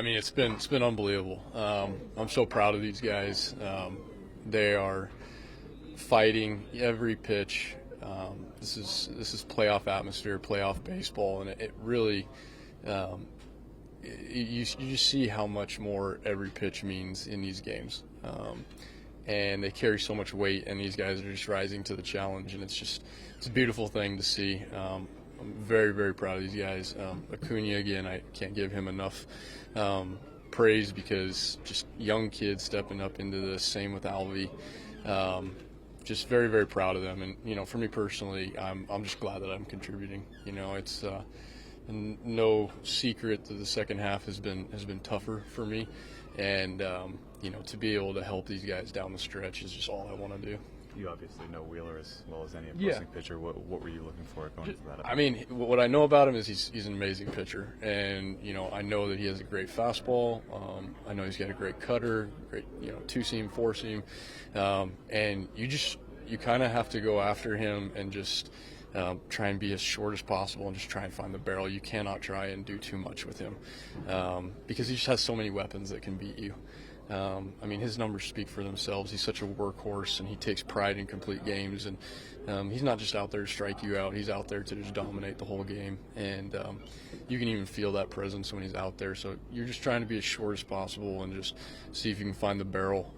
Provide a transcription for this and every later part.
I mean, it's been unbelievable. I'm so proud of these guys. They are fighting every pitch. This is playoff atmosphere, playoff baseball, and it really you just see how much more every pitch means in these games. And they carry so much weight, and these guys are just rising to the challenge, and it's a beautiful thing to see. I'm very, very proud of these guys. Acuna, again, I can't give him enough praise because just young kids stepping up into this. Same with Alvy. Just very, very proud of them. And, for me personally, I'm just glad that I'm contributing. It's no secret that the second half has been tougher for me. And, to be able to help these guys down the stretch is just all I want to do. You obviously know Wheeler as well as any opposing pitcher. What were you looking for going into that? I mean, what I know about him is he's an amazing pitcher, and I know that he has a great fastball. I know he's got a great cutter, great two-seam, four-seam, and you kind of have to go after him and just try and be as short as possible and just try and find the barrel. You cannot try and do too much with him because he just has so many weapons that can beat you. His numbers speak for themselves. He's such a workhorse, and he takes pride in complete games. And he's not just out there to strike you out. He's out there to just dominate the whole game. And you can even feel that presence when he's out there. So you're just trying to be as short as possible and just see if you can find the barrel.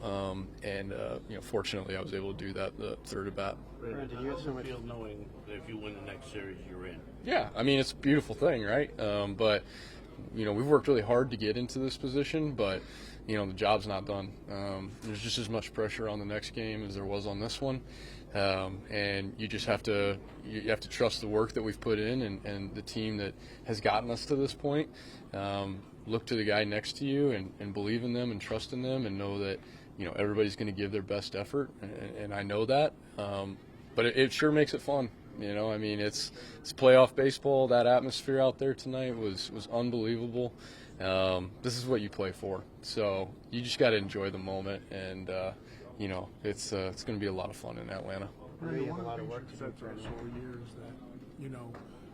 Fortunately, I was able to do that the third at bat. Brandon, you have so much feel knowing that if you win the next series, you're in. Yeah, it's a beautiful thing, right? But we've worked really hard to get into this position, but the job's not done. There's just as much pressure on the next game as there was on this one, and you just have to trust the work that we've put in and the team that has gotten us to this point. Look to the guy next to you and believe in them and trust in them and know that everybody's going to give their best effort, and I know that. But it sure makes it fun. It's playoff baseball. That atmosphere out there tonight was unbelievable. This is what you play for, so you just got to enjoy the moment, and it's going to be a lot of fun in Atlanta. You have a lot of work to do for us all years that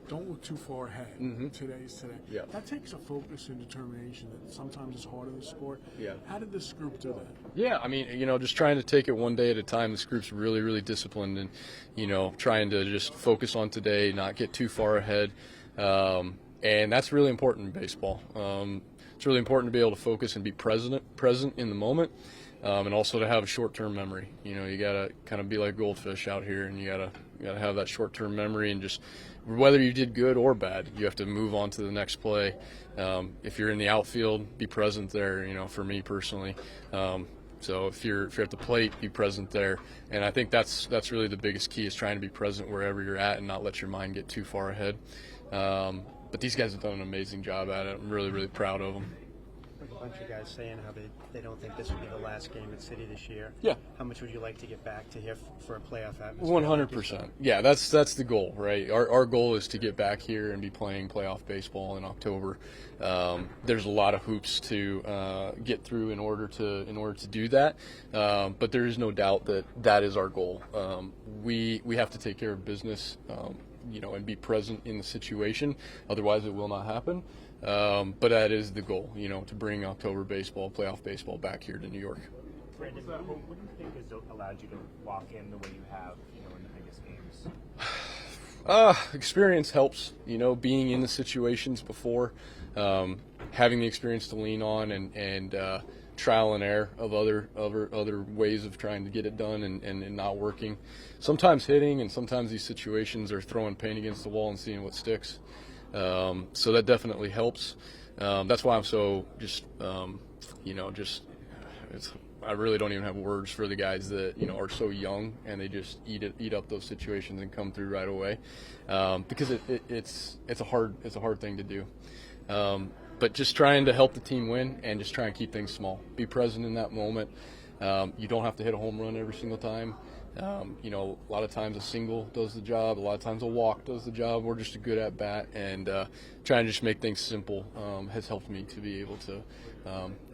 don't look too far ahead. Mm-hmm. Today's today. Yeah. That takes a focus and determination that sometimes is hard in the sport. Yeah. How did this group do that? Yeah, just trying to take it one day at a time. This group's really, really disciplined, and trying to just focus on today, not get too far ahead. And that's really important in baseball. It's really important to be able to focus and be present in the moment, and also to have a short-term memory. You gotta kind of be like goldfish out here, and you gotta have that short-term memory, and just whether you did good or bad, you have to move on to the next play. If you're in the outfield, be present there. For me personally. So if you're at the plate, be present there, and I think that's really the biggest key is trying to be present wherever you're at and not let your mind get too far ahead. But these guys have done an amazing job at it. I'm really, really proud of them. Like a bunch of guys saying how they don't think this will be the last game at Citi this year. Yeah. How much would you like to get back to here for a playoff atmosphere? 100%. Yeah, that's the goal, right? Our goal is to get back here and be playing playoff baseball in October. There's a lot of hoops to get through in order to do that, but there is no doubt that is our goal. We have to take care of business. And be present in the situation. Otherwise, it will not happen. But that is the goal, to bring October baseball, playoff baseball back here to New York. Brandon, what do you think has allowed you to walk in the way you have, in the biggest games? Experience helps, being in the situations before, having the experience to lean on and trial and error of other ways of trying to get it done and not working. Sometimes hitting, and sometimes these situations are throwing paint against the wall and seeing what sticks. So that definitely helps. That's why I'm so I really don't even have words for the guys that are so young and they just eat up those situations and come through right away, because it's a hard thing to do. But just trying to help the team win and just try and keep things small. Be present in that moment. You don't have to hit a home run every single time. A lot of times a single does the job. A lot of times a walk does the job. We're just a good at bat, and trying to just make things simple has helped me to be able to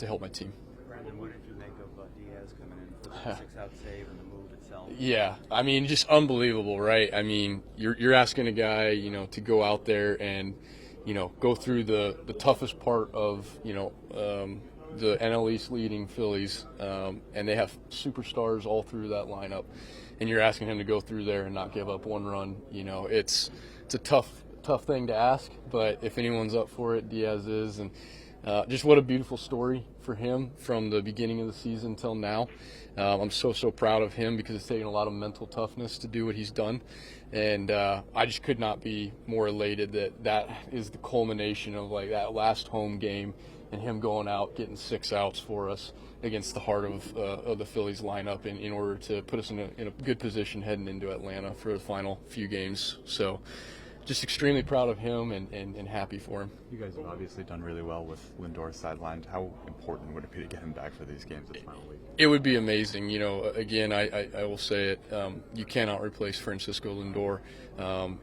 help my team. Brandon, what did you make of Diaz coming in for the 6-out save and the move itself? Yeah, just unbelievable, right? You're asking a guy, to go out there and go through the toughest part of, the NL East leading Phillies, and they have superstars all through that lineup, and you're asking him to go through there and not give up one run. It's a tough thing to ask, but if anyone's up for it, Diaz is, and just what a beautiful story for him from the beginning of the season till now. I'm so proud of him because it's taken a lot of mental toughness to do what he's done, and I just could not be more elated that is the culmination of like that last home game and him going out getting 6 outs for us against the heart of the Phillies lineup in order to put us in a good position heading into Atlanta for the final few games. So just extremely proud of him and happy for him. You guys have obviously done really well with Lindor sidelined. How important would it be to get him back for these games this final week? It would be amazing. Again, I will say it, you cannot replace Francisco Lindor,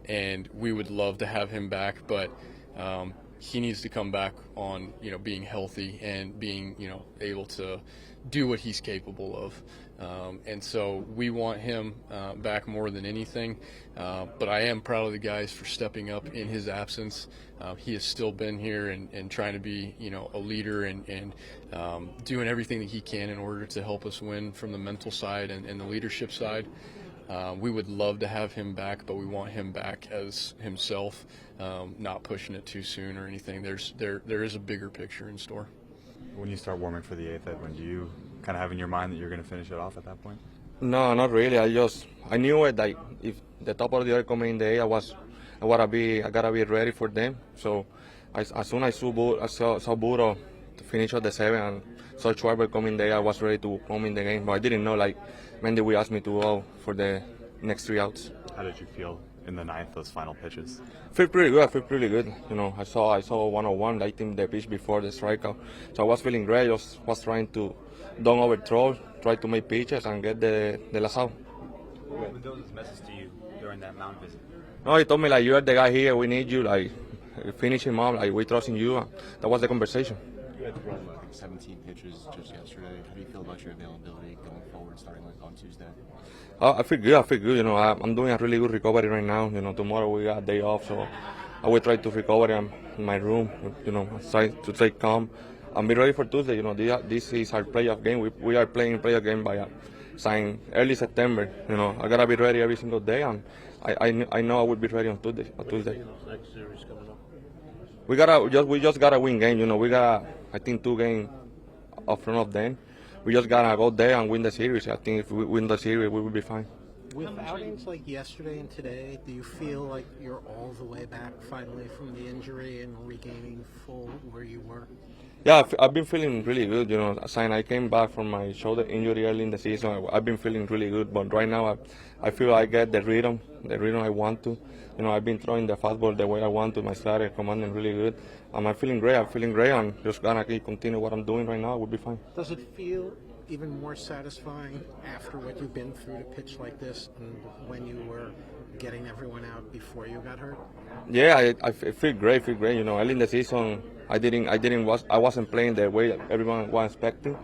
and we would love to have him back, but he needs to come back on, being healthy and being, able to do what he's capable of. And so we want him back more than anything. But I am proud of the guys for stepping up in his absence. He has still been here and trying to be, a leader and doing everything that he can in order to help us win from the mental side and the leadership side. We would love to have him back, but we want him back as himself, not pushing it too soon or anything. There is a bigger picture in store. When you start warming for the 8th, Edwin, do you kind of have in your mind that you're going to finish it off at that point? No, not really. I knew it. Like if the top of the order coming in the 8th, I gotta be ready for them. So as soon as I saw Burrow to finish at the 7th and saw Schwarber coming there, I was ready to come in the game. But I didn't know Mendy will ask me to go for the next 3 outs. How did you feel in the 9th, those final pitches? Feel pretty good. I feel pretty good. I saw 101. I think the pitch before the strikeout. So I was feeling great. Just was trying to don't overthrow, try to make pitches and get the last out. What was Mendoza's message to you during that mound visit? No, he told me you are the guy here. We need you. Finish him up. We trust in you. That was the conversation. You had thrown 17 pitches just yesterday. How do you feel about your availability going forward, starting on Tuesday? I feel good. I'm doing a really good recovery right now. Tomorrow we got a day off, so I will try to recover in my room. Try to stay calm and be ready for Tuesday. This is our playoff game. We are playing playoff game by sign early September. I gotta be ready every single day, and I know I will be ready on Tuesday. We just gotta win game. We got I think 2 games up front of them. We just gotta go there and win the series. I think if we win the series, we will be fine. With outings like yesterday and today, do you feel like you're all the way back finally from the injury and regaining full where you were? Yeah, I've been feeling really good. I came back from my shoulder injury early in the season. I've been feeling really good, but right now I feel I get the rhythm I want to. I've been throwing the fastball the way I want to. My slider commanding really good. I'm feeling great. I'm just gonna continue what I'm doing right now. We'll be fine. Does it feel even more satisfying after what you've been through to pitch like this and when you were getting everyone out before you got hurt? Yeah, I feel great. Early in the season, I wasn't playing the way everyone was expecting.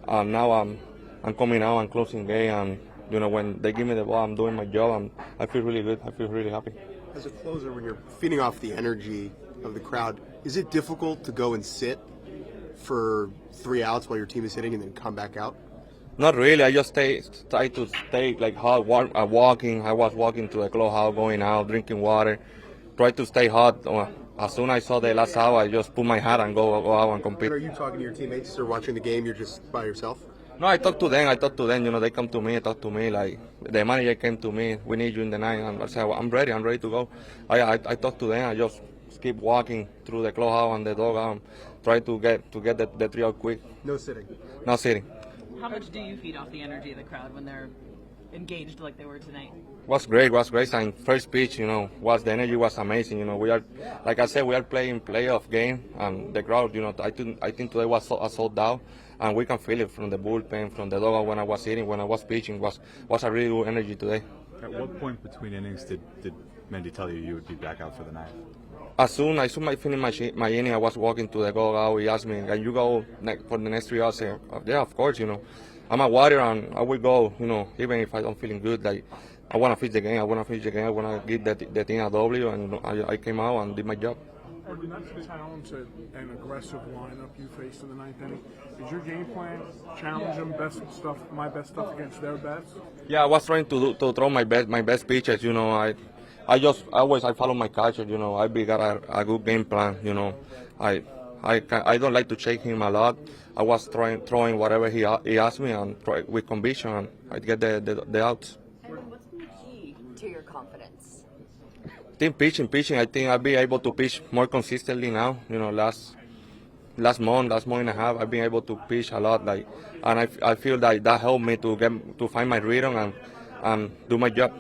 Now I'm coming out and closing game, and when they give me the ball, I'm doing my job. I feel really good. I feel really happy. As a closer, when you're feeding off the energy of the crowd, is it difficult to go and sit for 3 outs while your team is hitting and then come back out? Not really. I just try to stay hot. Walking. I was walking to the clubhouse, going out, drinking water. Try to stay hot. As soon as I saw the last out, I just put my hat and go out and compete. But are you talking to your teammates or watching the game? You're just by yourself? No, I talk to them. They come to me, talk to me. The manager came to me. We need you in the 9th, and I said, I'm ready to go. I talk to them. I just keep walking through the clubhouse and the dugout, try to get the 3 out quick. No sitting. No sitting. How much do you feed off the energy of the crowd when they're engaged like they were tonight? Was great. And first pitch, the energy was amazing. We are, like I said, we are playing playoff game, and the crowd, I think today was sold out, and we can feel it from the bullpen, from the dugout when I was hitting, when I was pitching, was a really good energy today. At what point between innings did Mendy tell you would be back out for the 9th? As soon as I finished my inning, I was walking to the dugout. He asked me, "Can you go for the next 3 hours?" I said, "Yeah, of course. I'm a warrior, and I will go. Even if I don't feeling good, I want to finish the game. I want to give the team a W, and I came out and did my job." Edwin, that's a talented and aggressive lineup you faced in the ninth inning. Is your game plan challenge them my best stuff against their best? Yeah, I was trying to throw my best pitches. You know, I just always I follow my catcher. You know, I got a good game plan. You know, I don't like to shake him a lot. I was throwing whatever he asked me and with conviction, and I get the outs. Edwin, what's been the key to your confidence? I think pitching. I think I'll be able to pitch more consistently now. You know, last month and a half, I've been able to pitch a lot. And I feel that helped me to find my rhythm and do my job.